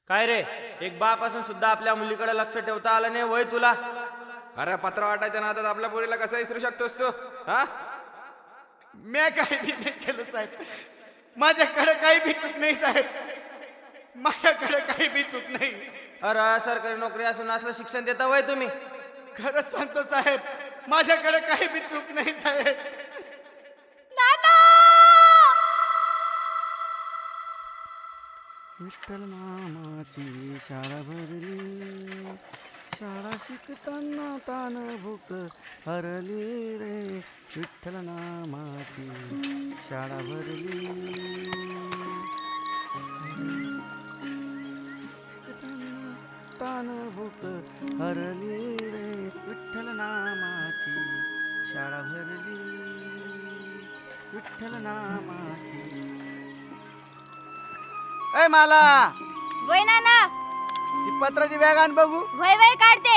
काय रे, एक बाप असून सुद्धा आपल्या मुलीकडे लक्ष ठेवता आलं नाही वय तुला? अरे पत्र वाटायच्या नादात आपल्या पोरीला कसं विसरू शकतोस तू? हा? मी काही बी नाही केलं साहेब. माझ्याकडे काही बी चूक नाही साहेब. माझ्याकडे काही बी चूक नाही. अरे सरकारी नोकरी असून असलं शिक्षण देता वय तुम्ही? खरंच सांगतो साहेब, माझ्याकडे काही बी चूक नाही साहेब. विठ्ठल नामाची शाळा भरली, शाळा शिकताना तान भूक हरली रे. विठ्ठल नामाची शाळा भरली, शिकताना तान भूक हरली रे. विठ्ठल नामाची शाळा भरली, विठ्ठल नामाची. ए मला वय नाना, ती पत्राची बॅग आण बघू. वय वय काढते.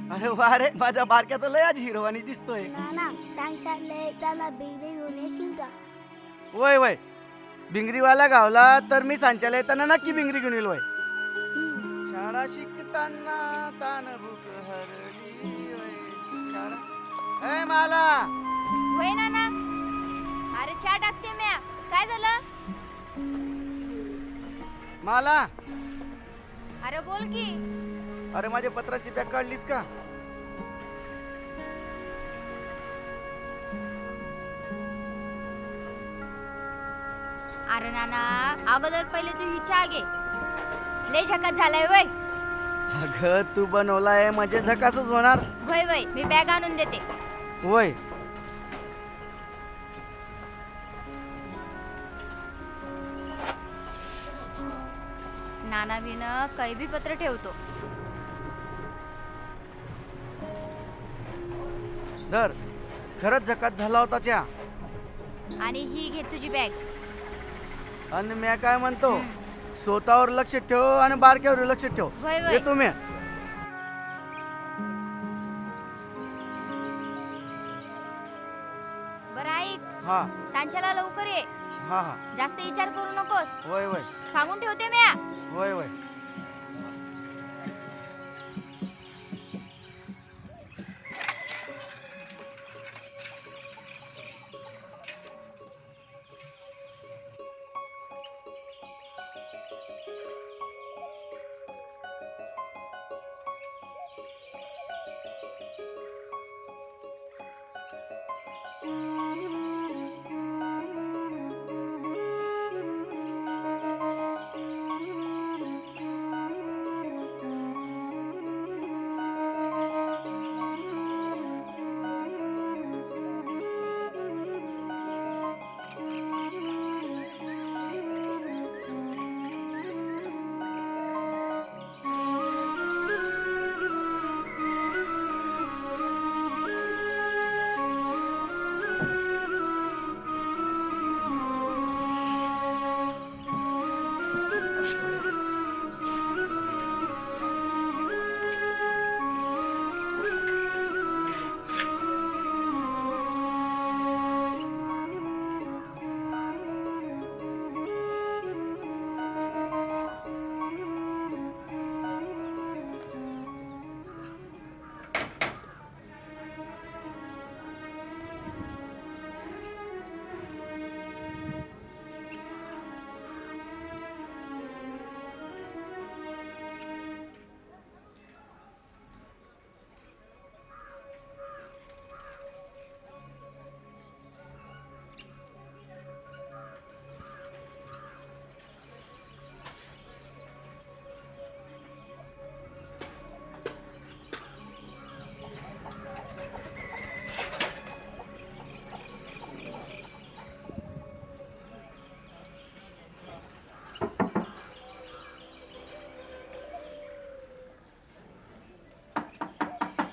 अरे वा रे, माझ्या बारक्यात लय आज हिरवानी दिसतोय. नाना सांगशाला येताना बिगडी घेऊन येशील का? वय वय, भिंगरीवाला गावला तर मी सांच्याला येताना नक्की भिंगरी घेऊन येईल. वय शाळा शिकताना तान भूक हरली वय शाळा. ए मला वय नाना, अरे चहा टाकते म्या. काय झालं? मला अरे बोल की. अरे माझ्या पत्राची बॅग काढलीस का? अरे नाना, अगोदर पहिले तू ही चहा घे. लय झकात झालाय वय. अगं तू बनवलाय म्हणजे झकासच होणार. वय वय, मी बॅग आणून देते. वय नाना बिन काही बी पत्र ठेवतो. धर, खरंच झकात झाला होता चहा. आणि ही घे तुझी बॅग. आणि मी काय म्हणतो, स्वतःवर लक्ष ठेव आणि बारक्यावर लक्ष ठेव. वय वय. येतो मी. बरं ऐक, हा सांच्याला लवकर ये. हा हा. जास्त विचार करू नकोस. वय वय सांगून ठेवते म्या. वय वय.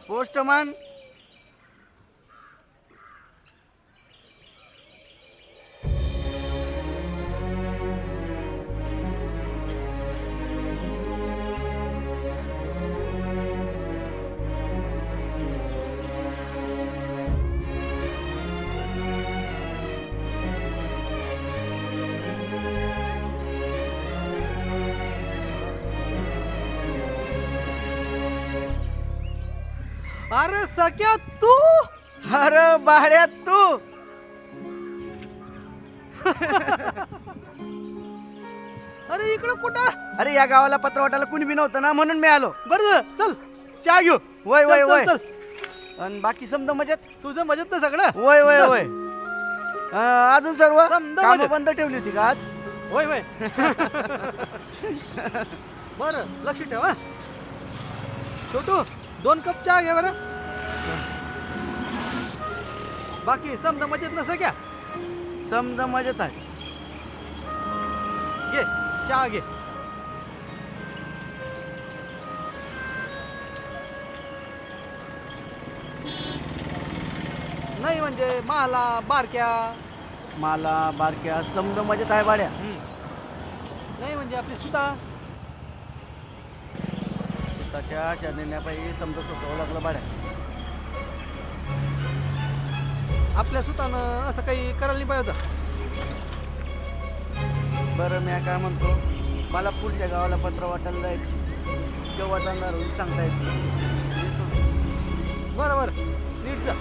पोस्टमन. अरे सख्या तू अरे बाळ्या तू अरे इकडं कुठं अरे या गावाला पत्र वाटायला कुणी बी नव्हतं ना म्हणून मी आलो. बरं चल चहा घेऊ. वय वय चल, वय चल, चल. आणि बाकी समजा मजेत. तुझं मजेत ना सगळं. वय वय वय अजून सर्व समजा कामं मजेत. बंद ठेवली होती का आज? होय होय. बरं लक्ष ठेव हा. छोटू 2 कप चहा घे बरं. बाकी समजा मजेत नसं क्या समजा मजेत आहे. घे चहा घे. नाही म्हणजे मला बारक्या मला बारक्या समजा मजेत आहे बाड्या. नाही म्हणजे आपली सुद्धा स्वतःच्या आशा नेण्यापायी समजा सोचावं लागलं बाड्या. आपल्या सुतानं असं काही करायला नाही पाहिजे होतं. बरं मी काय म्हणतो, मला पुढच्या गावाला पत्र वाटायला जायची. केव्हा जाणार होईल सांगता येत नाही. येतो. बरं बरं नीट जा.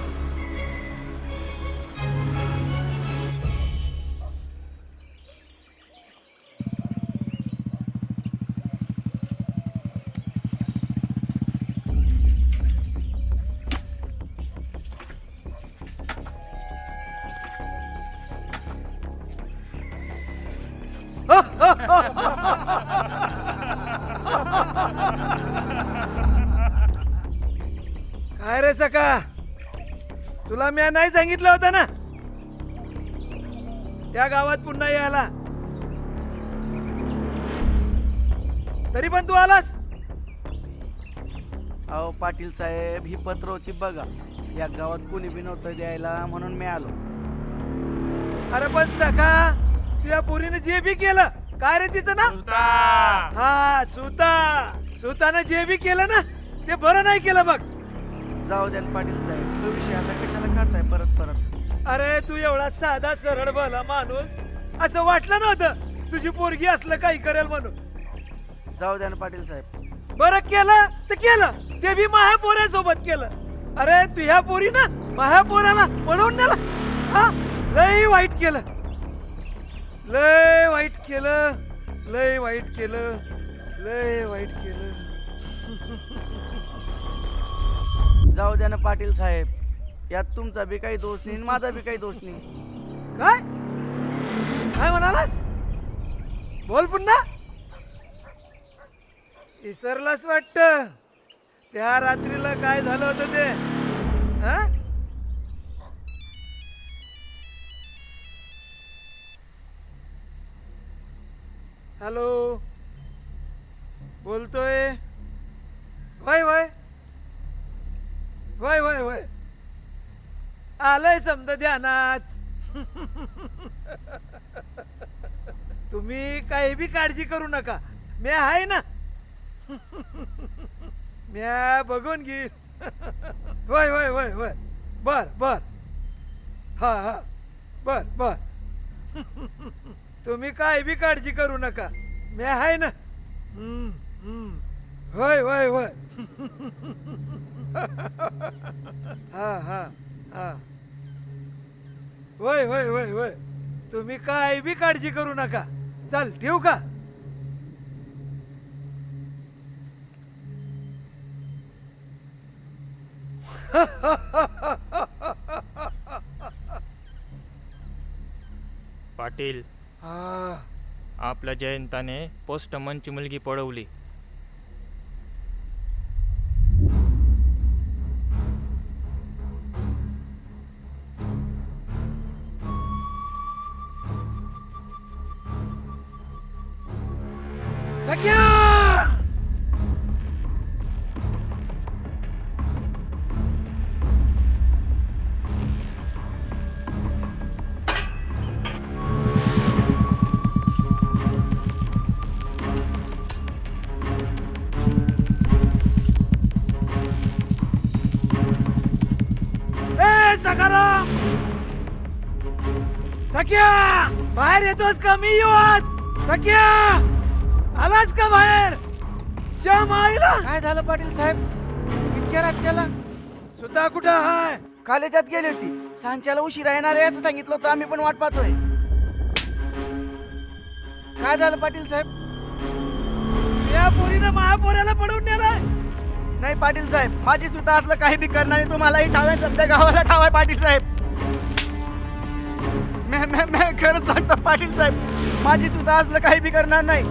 काय रे सका, तुला मी नाही सांगितलं होतं ना त्या गावात पुन्हा यायला, तरी पण तू आलास. अहो पाटील साहेब, ही पत्र होती बघा. या गावात कोणी बी नव्हतं द्यायला म्हणून मी आलो. अरे पण सका, तुझ्या पोरीने जे बी केलं, काय रे तिचं नाव? हा सुता. सुतानं जे बी केलं ना ते बरं नाही केलं बघ. जाऊ द्या ना पाटील साहेब, तो विषय आता कशाला काढताय परत परत. अरे तू एवढा साधा सरळ भला माणूस, असं वाटलं नव्हतं तुझी पोरगी असलं काही करेल म्हणून. जाऊ द्या ना पाटील साहेब. बरं केलं तर केलं, ते बी माझ्या पोऱ्यासोबत केलं. अरे तुझ्या पोरी ना माझ्या पोराला पळवून नेला. हा लय वाईट केलं, लय वाईट केलं, लय वाईट केलं, लय वाईट केलं. जाऊ द्या ना पाटील साहेब, यात तुमचा बी काही दोष नाही, माझा बी काही दोष नाही. काय काय म्हणालास? बोल पुन्हा. विसरलास वाटतं त्या रात्रीला काय झालं होतं ते. हा हॅलो, बोलतोय. वय वय वय वय वय आलंय समजा ध्यानात. तुम्ही काही बी काळजी करू नका, मी आहे ना. म्या बघून घेईन. वय वय वय वय बर बर. हा हा बर बर. तुम्ही काय बी काळजी करू नका, मी आहे ना. होय होय होय. हा हा हा होय होय होय होय. तुम्ही काय बी काळजी करू नका. चल ठेवू का? पाटील, हा आपल्या जयंताने पोस्टमनची मुलगी पळवली. सख्या, सखाराम, सख्या बाहेर येतोस का? मी येऊ आत? सख्या आलास का बाहेर? च्या माईला. काय झालं पाटील साहेब, इतक्या राज्याला? सुद्धा कुठं आहे? कॉलेजात गेली होती. सांच्याला उशिरा येणार आहे असं सांगितलं होतं. आम्ही पण वाट पाहतोय. काय झालं पाटील साहेब? या पोरीनं महापोऱ्याला पडवून नेलाय. नाही पाटील साहेब, माझी सुद्धा असलं काही बी करणार नाही. तुम्हालाही ठावाय, समजा गावाला ठावाय पाटील साहेब. मी खरंच सांगतो पाटील साहेब, माझी सुद्धा असलं काही बी करणार नाही.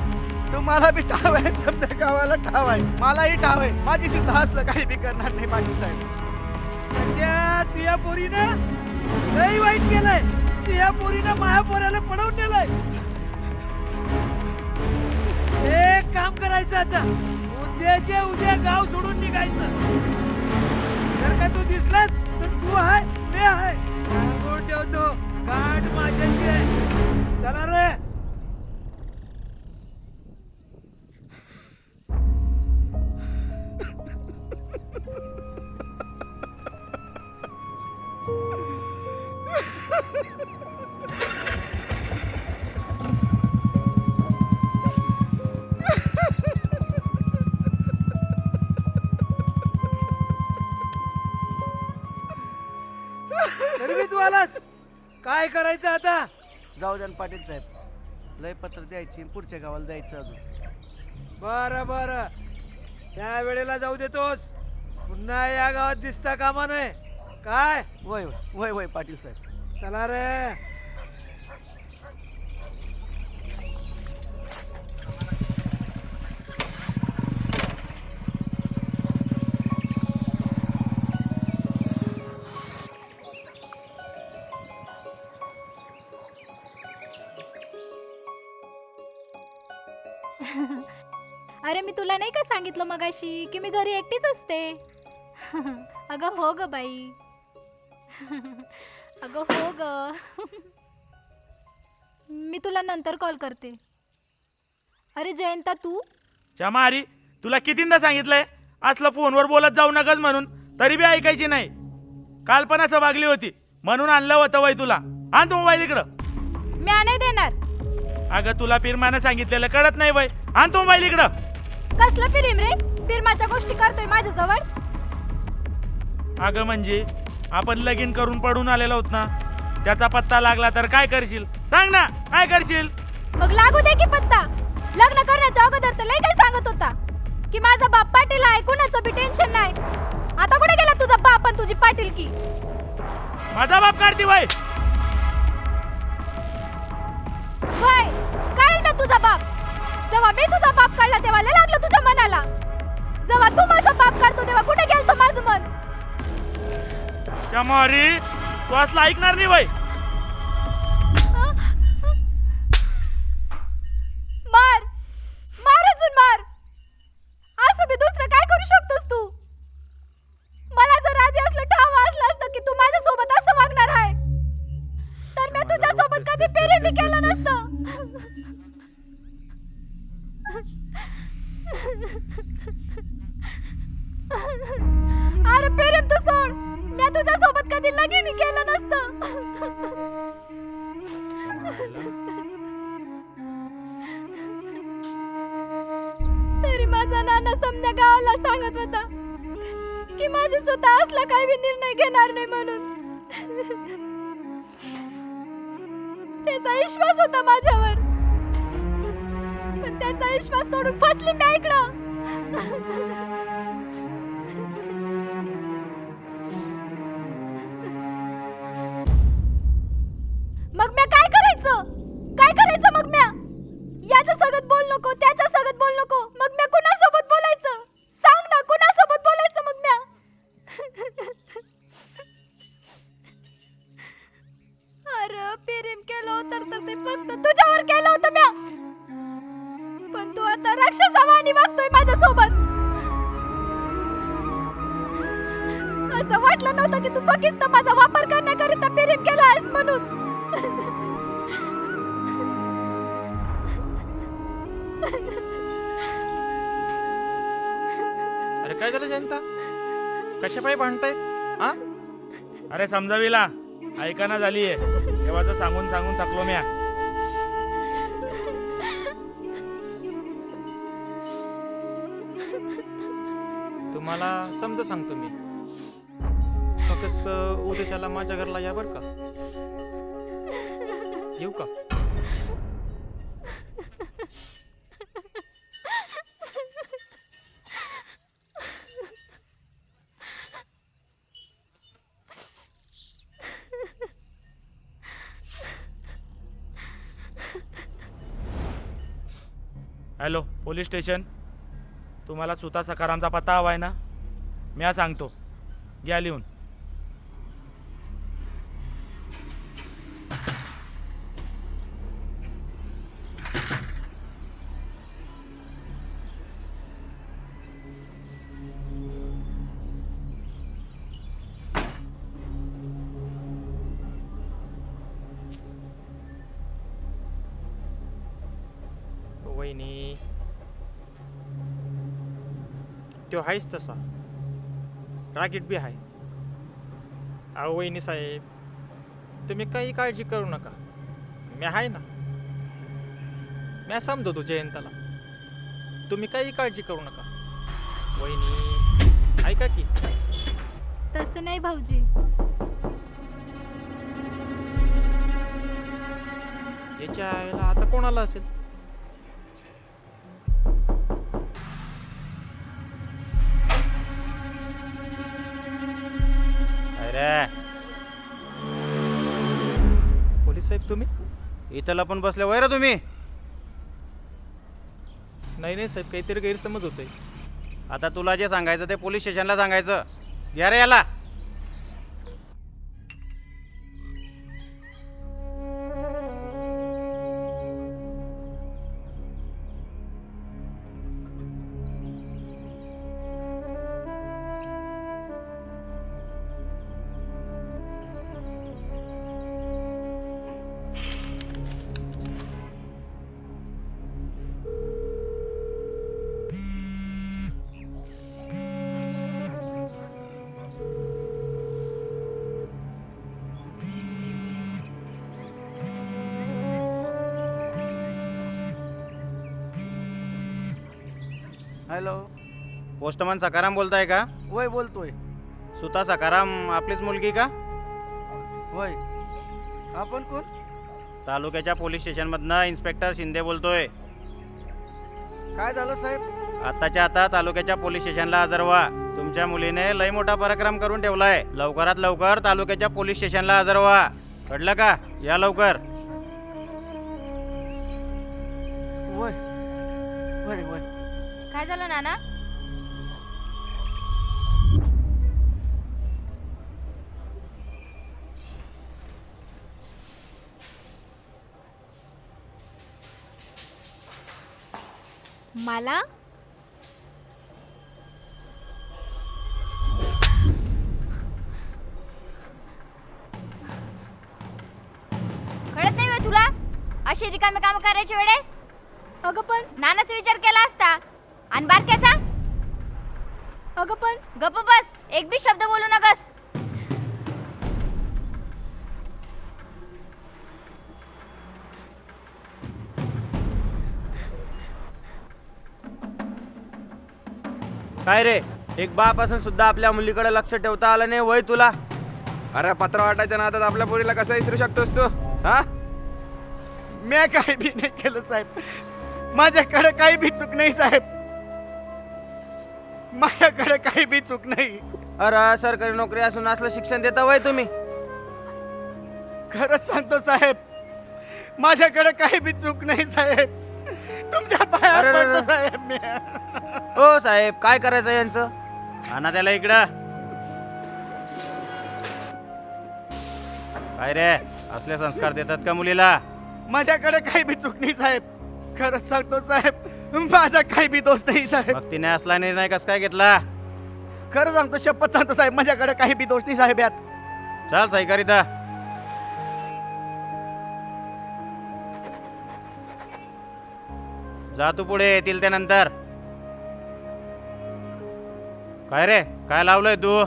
तुम्हाला बी ठावाय, समजा गावाला ठावाय, मलाही ठावाय. माझी सुद्धा असलं काही बी करणार नाही पाटील साहेब. संजय, तुझ्या पोरीनं लई वाईट केलंय. तुझ्या पोरीनं महापोऱ्याला पडवून नेलाय. एक काम करायचं आता, उद्याच्या उद्या गाव सोडून निघायचं. जर का तू दिसलास तर तू आहे, मी आहे. सांगून ठेवतो, गाठ माझ्याशी आहे. चला रे. तरी बी तू आलास. काय करायचं आता? जाऊ द्या ना पाटील साहेब, लय पत्र द्यायची, पुढच्या गावाला जायचं अजून. बर बर, त्या वेळेला जाऊ देतोस. पुन्हा या गावात दिसता कामा नये. काय? वय वय वय वय पाटील साहेब. चला रे. अरे मी तुला नाही का सांगितलं मगाशी की मी घरी एकटीच असते. अगं हो ग बाई. अगं हो ग. मी तुला नंतर कॉल करते. अरे जयंता तू चमारी, तुला कितींदा सांगितलंय असलं फोनवर बोलत जाऊ नकच म्हणून, तरी बी ऐकायची नाही. काल पण असं वागली होती म्हणून आणलं होतं वय तुला. आण तो मोबाईल इकडं. मी नाही देणार. अगं तुला पिरमानं सांगितलेलं कळत नाही वय. आण तो मोबाईल इकडं. कसलं पिरीम रे? पिरमाच्या गोष्टी करतोय माझ्या जवळ. अगं म्हणजे आपण लगीन करून पडून आलेलो आहोत ना, त्याचा पत्ता लागला तर काय करशील? सांग ना, काय करशील? मग लागू दे की पत्ता. लग्न करण्याच्या अगोदर तर लय काय सांगत होता की माझा बाप पाटील आहे, कुणाचं बी टेन्शन नाही. आता कुठे गेला तुझा बाप आणि तुझी पाटील की? माझा बाप काढती वय. वय काढ ना तुझा बाप. जेव्हा मी तुझा बाप काढला तेव्हा लय लागलं तुझ्या मनाला. जेव्हा तू माझा बाप काढतो तेव्हा कुठे गेलतो माझं मन? चमारी, तू असलं ऐकणार नाही वय. मार मार अजून मार. असं बी दुसरं काय करू शकतोस तू? मला जर आधी असलं ठाव असलं असतं की तू माझ्या सोबत असं वागणार आहे, तर मी तुझ्या सोबत कधी प्रेम केलं नसतं. अरे प्रेम तू सोड. मी तुझ्या सोबत कधी लगीन केलं नसतं. तरी माझा नाना समजा गावाला सांगत होता की माझे स्वतः असला काही बी निर्णय घेणार नाही म्हणून. त्याचा विश्वास होता माझ्यावर, पण त्याचा विश्वास तोडून फसली मी इकडं. मग मी काय करायचं? काय करायचं मग म्या? याच्या सगत बोल नको, त्याच्या सगत बोल नको. मग म्या कुणासोबत बोलायचं? सांग ना, कुणासोबत बोलायचं मग म्या? अरे प्रेम केलं होतं तर ते फक्त तुझ्यावर केलं होतं म्या. पण तू आता राक्षसावानी वागतोय माझ्यासोबत. असं वाटलं नव्हतं की तू फक्त माझा वापर करण्याकरिता प्रेम केला आहेस म्हणून. अरे काय झालं जयंता? कशापायी भांडताय? हा? अरे समजावीला ऐकाना झालीये. तेव्हाच सांगून सांगून थकलो म्या. तुम्हाला समज सांगतो मी. कसं तर उद्याच्याला माझ्या घरला या बरं का. येऊ का? Hello police station. तुम्हाला सुता सकारामचा पत्ता हवा आहे ना? मी सांगतो, घ्या लिहून. वहिनी तो आहेच तसा, रागीट बी आहे. अहो वहिनी साहेब, तुम्ही काही काळजी करू नका, मी आहे ना. मी समजवतो जयंताला, तुम्ही काही काळजी करू नका. वहिनी ऐका की. तसं नाही भाऊजी. याच्या आईला आता कोणाला असेल? अरे पोलीस साहेब तुम्ही? इथं लपून बसले वय रे तुम्ही? नाही नाही साहेब, काहीतरी गैरसमज होतोय. आता तुला जे सांगायचं ते पोलीस स्टेशनला सांगायचं. घ्या रे याला. हॅलो, पोस्टमन सकाराम बोलताय का? वय बोलतोय. सुता सकाराम आपलीच मुलगी का? वय. आपण कोण? तालुक्याच्या पोलीस स्टेशनमधनं इन्स्पेक्टर शिंदे बोलतोय. काय झालं साहेब? आताच्या आता तालुक्याच्या पोलीस स्टेशनला हजर व्हा. तुमच्या मुलीने लय मोठा पराक्रम करून ठेवलाय. लवकरात लवकर तालुक्याच्या पोलीस स्टेशनला हजर व्हा. कळलं का? या लवकर. वय वय वय. काय झालं नाना? मला कळत नाही होय तुला? अशी रिकामे काम करायच्या वेळेस अगं पण नानाचा विचार केला असता. आणि बारक्याचा? अगं पण गप्प बस, एक बी शब्द बोलू नकस. काय रे, एक बाप असून सुद्धा आपल्या मुलीकडे लक्ष ठेवता आलं नाही वय तुला? अरे पत्र वाटायच्या नादात आपल्या पोरीला कसं विसरू शकतोस तू? हा? मी काही बी नाही केलं साहेब. माझ्याकडे काही बी चूक नाही साहेब. माझ्याकडे काही बी चूक नाही. अरे सरकारी नोकरी असून असलं शिक्षण देता वय तुम्ही? खरंच सांगतो साहेब, माझ्याकडे काही बी चूक नाही साहेब. तुमच्या पायावर अरे, अरे, पडतो अरे. साहेब मी. हो साहेब, काय करायचं यांचं? आणा त्याला इकडं. काय रे, असले संस्कार देतात का मुलीला? माझ्याकडे काही बी चूक नाही साहेब. खरंच सांगतो साहेब, माझा काही बी दोष नाही साहेब. मग तिने असला निर्णय कस काय घेतला? खरं सांगतो, शपथ सांगतो साहेब, माझ्याकडे काही बी दोष नाही साहेब यात. चल सहकारिता. जा तू पुढे, येतील त्यानंतर. काय रे, काय लावलंय तू?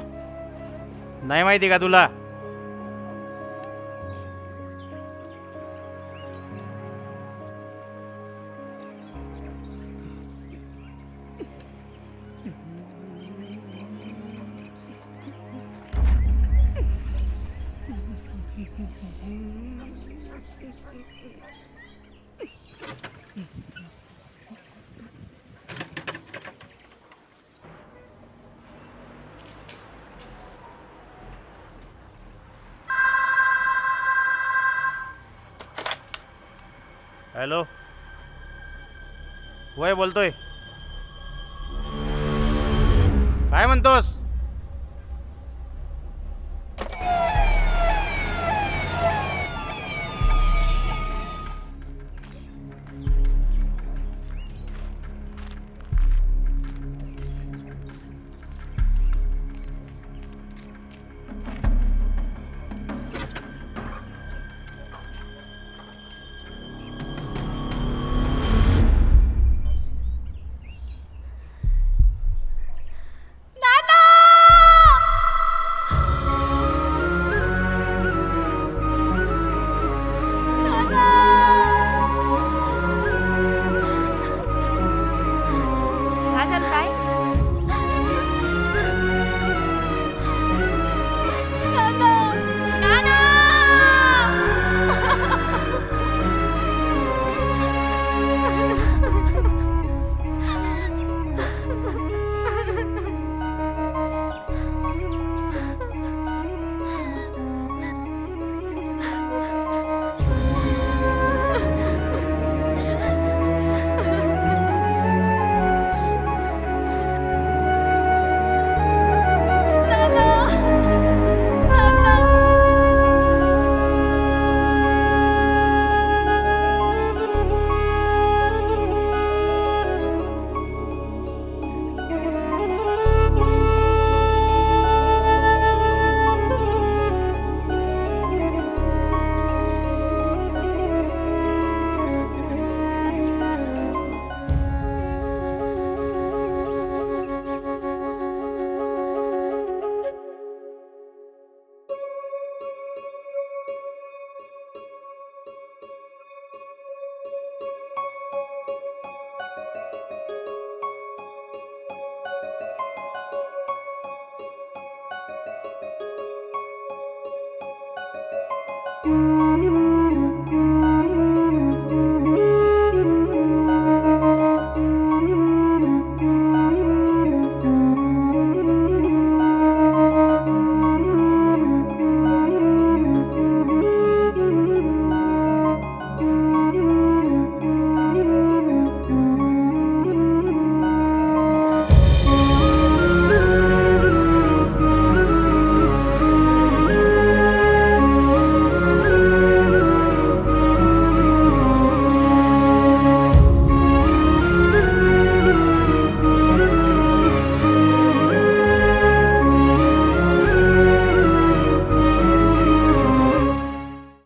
नाही माहिती का तुला? हॅलो, वय बोलतोय. काय म्हणतोस? काय झालं काय नाना Thank you.